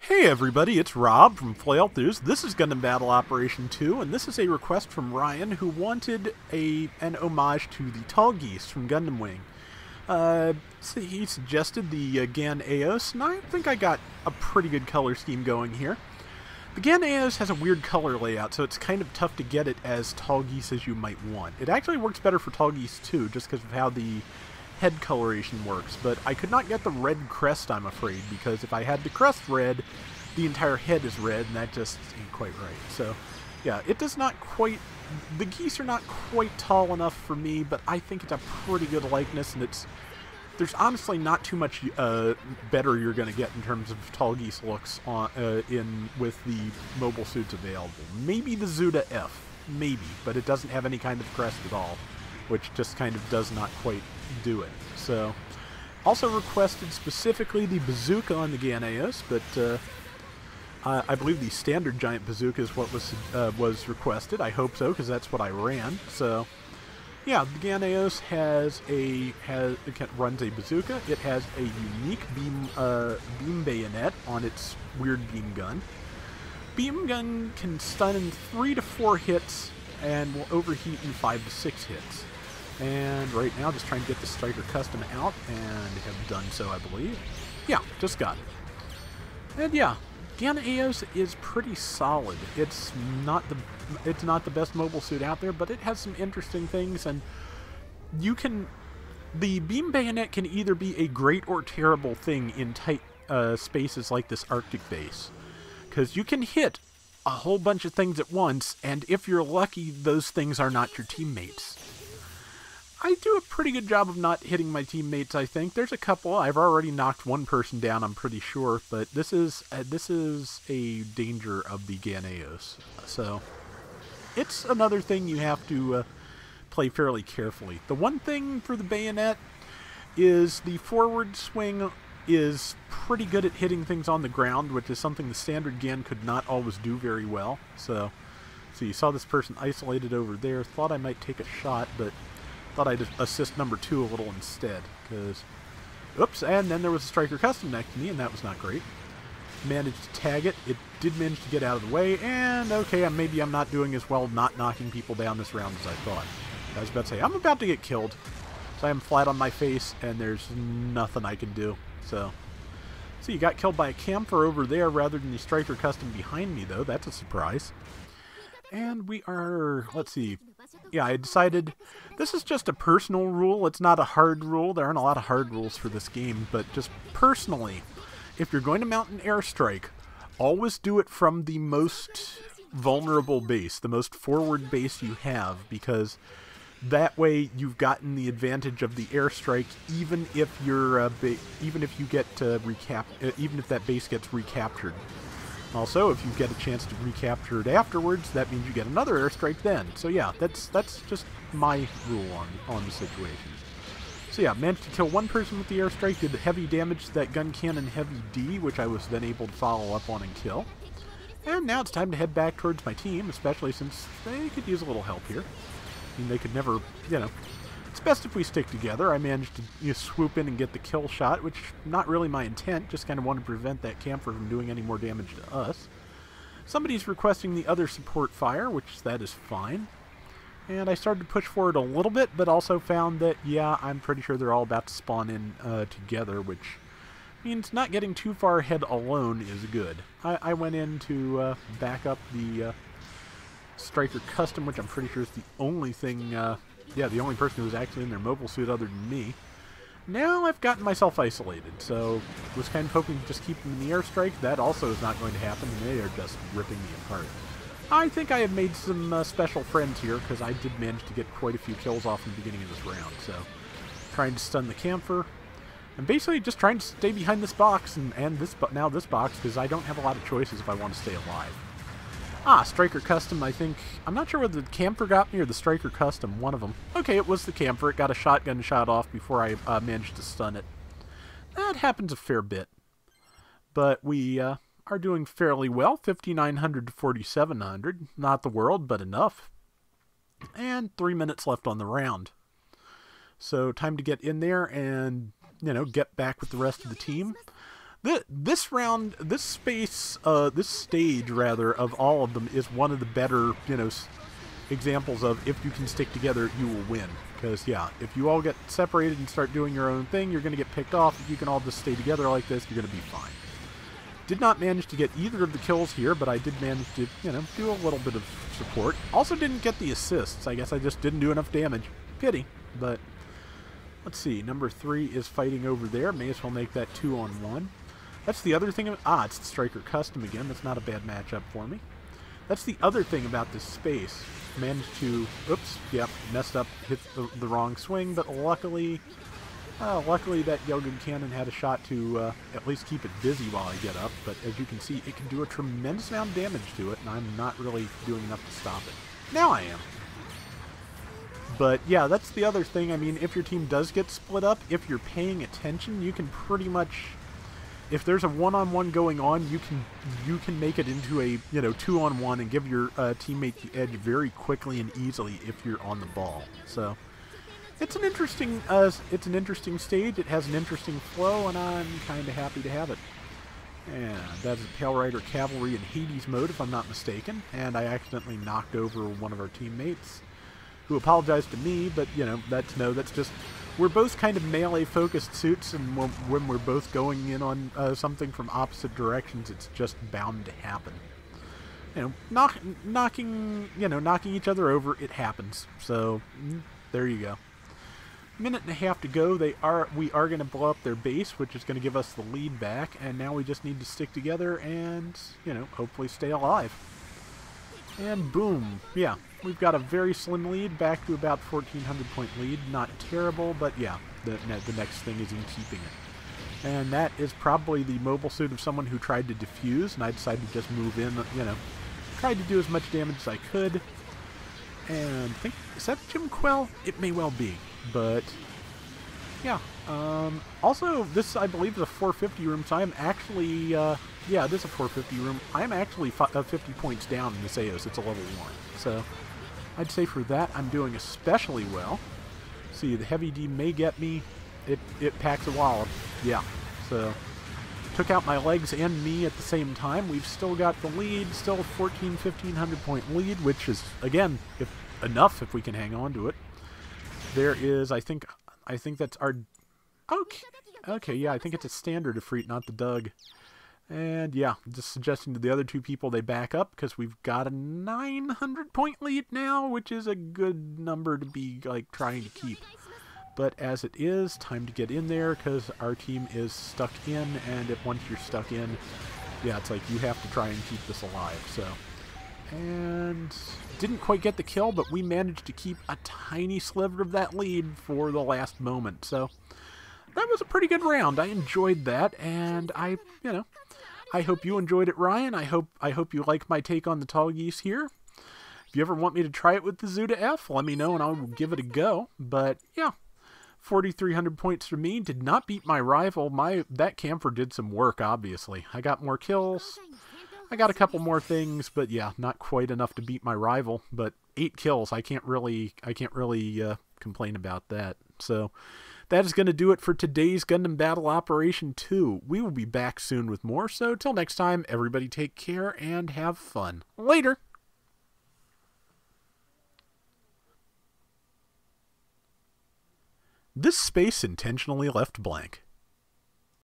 Hey everybody, it's Rob from Flailthroughs. This is Gundam Battle Operation 2, and this is a request from Ryan who wanted an homage to the Tallgeese from Gundam Wing. So he suggested the Gyan Eos, and I think I got a pretty good color scheme going here. The Gyan Eos has a weird color layout, so it's kind of tough to get it as Tallgeese as you might want. It actually works better for Tallgeese too, just because of how the head coloration works, but I could not get the red crest, I'm afraid, because if I had the crest red, the entire head is red, and that just ain't quite right. So, yeah, it does not quite... The geese are not quite tall enough for me, but I think it's a pretty good likeness, and there's honestly not too much better you're going to get in terms of Tallgeese looks with the mobile suits available. Maybe the Zuda F, maybe, but it doesn't have any kind of crest at all, which just kind of does not quite do it. So, also requested specifically the bazooka on the Gyan Eos, but I believe the standard giant bazooka is what was requested. I hope so, because that's what I ran. So, yeah, the Gyan Eos runs a bazooka. It has a unique beam bayonet on its weird beam gun. Beam gun can stun in 3 to 4 hits and will overheat in 5 to 6 hits. And right now, just trying to get the Striker Custom out, and have done so, I believe. Yeah, just got it. And yeah, Gyan Eos is pretty solid. It's not the best mobile suit out there, but it has some interesting things, and the beam bayonet can either be a great or terrible thing in tight spaces like this Arctic base, because you can hit a whole bunch of things at once, and if you're lucky, those things are not your teammates. I do a pretty good job of not hitting my teammates, I think. There's a couple. I've already knocked one person down, I'm pretty sure, but this is a danger of the Gyan Eos. So, it's another thing you have to play fairly carefully. The one thing for the bayonet is the forward swing is pretty good at hitting things on the ground, which is something the standard Gyan could not always do very well. So you saw this person isolated over there. Thought I might take a shot, but thought I'd assist number 2 a little instead, because... Oops, and then there was a Striker Custom next to me, and that was not great. Managed to tag it. It did manage to get out of the way, and okay, maybe I'm not doing as well not knocking people down this round as I thought. I was about to say, I'm about to get killed. So I am flat on my face, and there's nothing I can do. So you got killed by a camper over there rather than the Striker Custom behind me, though. That's a surprise. And we are, let's see, yeah, I decided, this is just a personal rule, it's not a hard rule, there aren't a lot of hard rules for this game, but just personally, if you're going to mount an airstrike, always do it from the most vulnerable base, the most forward base you have, because that way you've gotten the advantage of the airstrike, even if you're, even if that base gets recaptured. Also, if you get a chance to recapture it afterwards, that means you get another airstrike then. So yeah, that's just my rule on the situation. So yeah, managed to kill one person with the airstrike, did heavy damage to that gun cannon Heavy D, which I was then able to follow up on and kill. And now it's time to head back towards my team, especially since they could use a little help here. I mean, they could never, it's best if we stick together. I managed to swoop in and get the kill shot, which not really my intent, just kind of wanted to prevent that camper from doing any more damage to us. Somebody's requesting the other support fire, which that is fine. And I started to push forward a little bit, but also found that, yeah, I'm pretty sure they're all about to spawn in together, which means not getting too far ahead alone is good. I went in to back up the Striker Custom, which I'm pretty sure is the only thing... yeah, the only person who was actually in their mobile suit other than me. Now I've gotten myself isolated, so was kind of hoping to just keep them in the airstrike. That also is not going to happen, and they are just ripping me apart. I think I have made some special friends here, because I did manage to get quite a few kills off in the beginning of this round, so trying to stun the camper, and basically just trying to stay behind this box, and now this box, because I don't have a lot of choices if I want to stay alive. Ah, Striker Custom, I think. I'm not sure whether the camper got me or the Striker Custom, one of them. Okay, it was the camper. It got a shotgun shot off before I managed to stun it. That happens a fair bit. But we are doing fairly well. 5,900 to 4,700. Not the world, but enough. And 3 minutes left on the round. So time to get in there and, get back with the rest of the team. This round, this space, this stage rather of all of them is one of the better, examples of if you can stick together, you will win. Because yeah, if you all get separated and start doing your own thing, you're going to get picked off. If you can all just stay together like this, you're going to be fine. Did not manage to get either of the kills here, but I did manage to, do a little bit of support. Also didn't get the assists. I guess I just didn't do enough damage. Pity, but let's see. Number 3 is fighting over there. May as well make that 2-on-1. That's the other thing. It's the Striker Custom again. That's not a bad matchup for me. That's the other thing about this space. Managed to, messed up, hit the wrong swing, but luckily that Yelgun Cannon had a shot to at least keep it busy while I get up, but as you can see, it can do a tremendous amount of damage to it, and I'm not really doing enough to stop it. Now I am. But yeah, that's the other thing. I mean, if your team does get split up, if you're paying attention, you can pretty much, if there's a one-on-one going on, you can make it into a 2-on-1 and give your teammate the edge very quickly and easily if you're on the ball. So it's an interesting stage. It has an interesting flow, and I'm kind of happy to have it. And that is Pale Rider Cavalry in Hades mode, if I'm not mistaken. And I accidentally knocked over one of our teammates, who apologized to me, but that's just, we're both kind of melee-focused suits, and when we're both going in on something from opposite directions, it's just bound to happen. Knocking each other over, it happens. So there you go. Minute and a half to go. We are going to blow up their base, which is going to give us the lead back, and now we just need to stick together and hopefully stay alive. And boom, yeah, we've got a very slim lead, back to about 1,400 point lead. Not terrible, but yeah, the next thing is in keeping it. And that is probably the mobile suit of someone who tried to defuse, and I decided to just move in, tried to do as much damage as I could. And is that Jim Quell? It may well be, but yeah. Also, this, I believe, is a 450 room, so I'm actually, yeah, this is a 450 room. I'm actually 50 points down in this AOS. It's a level 1. So I'd say for that, I'm doing especially well. See, the Heavy D may get me. It packs a wallop. Yeah. So took out my legs and me at the same time. We've still got the lead, still a 1,500 point lead, which is, again, enough if we can hang on to it. There is, I think that's our, okay, yeah, I think it's a standard Ifrit, not the Doug. And yeah, just suggesting to the other two people they back up, because we've got a 900 point lead now, which is a good number to be, like, trying to keep. But as it is, time to get in there, because our team is stuck in, and once you're stuck in, yeah, it's like you have to try and keep this alive, so. And didn't quite get the kill, but we managed to keep a tiny sliver of that lead for the last moment, so that was a pretty good round. I enjoyed that, and I hope you enjoyed it, Ryan. I hope you like my take on the Tallgeese here. If you ever want me to try it with the Zuda F, let me know and I'll give it a go. But yeah, 4,300 points for me. Did not beat my rival. That camper did some work, obviously. I got more kills. I got a couple more things, but yeah, not quite enough to beat my rival. But 8 kills, I can't really complain about that. So that is going to do it for today's Gundam Battle Operation 2. We will be back soon with more, so till next time, everybody take care and have fun. Later! This space intentionally left blank.